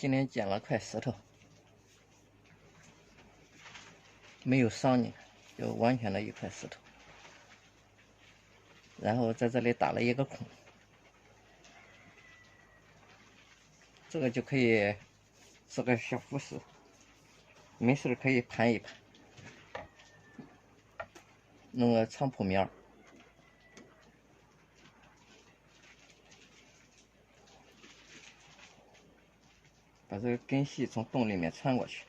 今天捡了块石头，没有伤你，就完全的一块石头。然后在这里打了一个孔，这个就可以是个小浮石，没事可以盘一盘，弄个菖蒲苗。把这个根系从洞里面穿过去。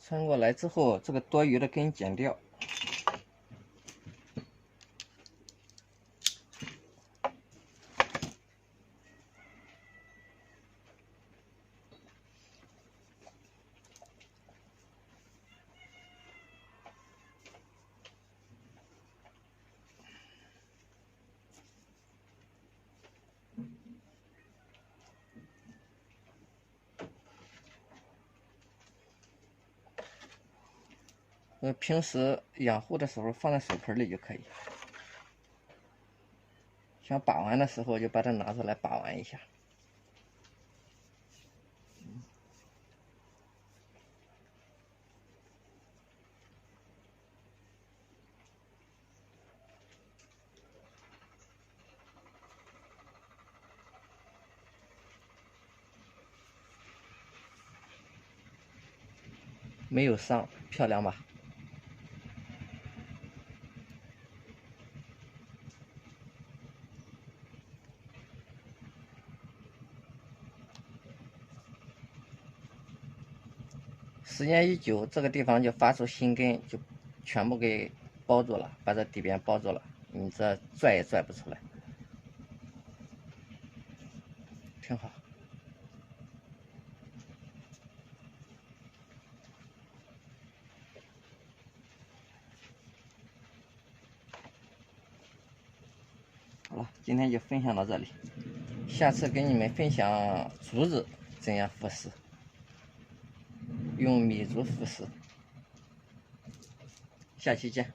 穿过来之后，这个多余的根剪掉。平时养护的时候放在水盆里就可以。想把玩的时候就把它拿出来把玩一下。没有伤，漂亮吧？时间一久，这个地方就发出新根，就全部给包住了，把这底边包住了，你这拽也拽不出来，挺好。好了，今天就分享到这里，下次给你们分享竹子怎样腐蚀，用米竹腐蚀。下期见。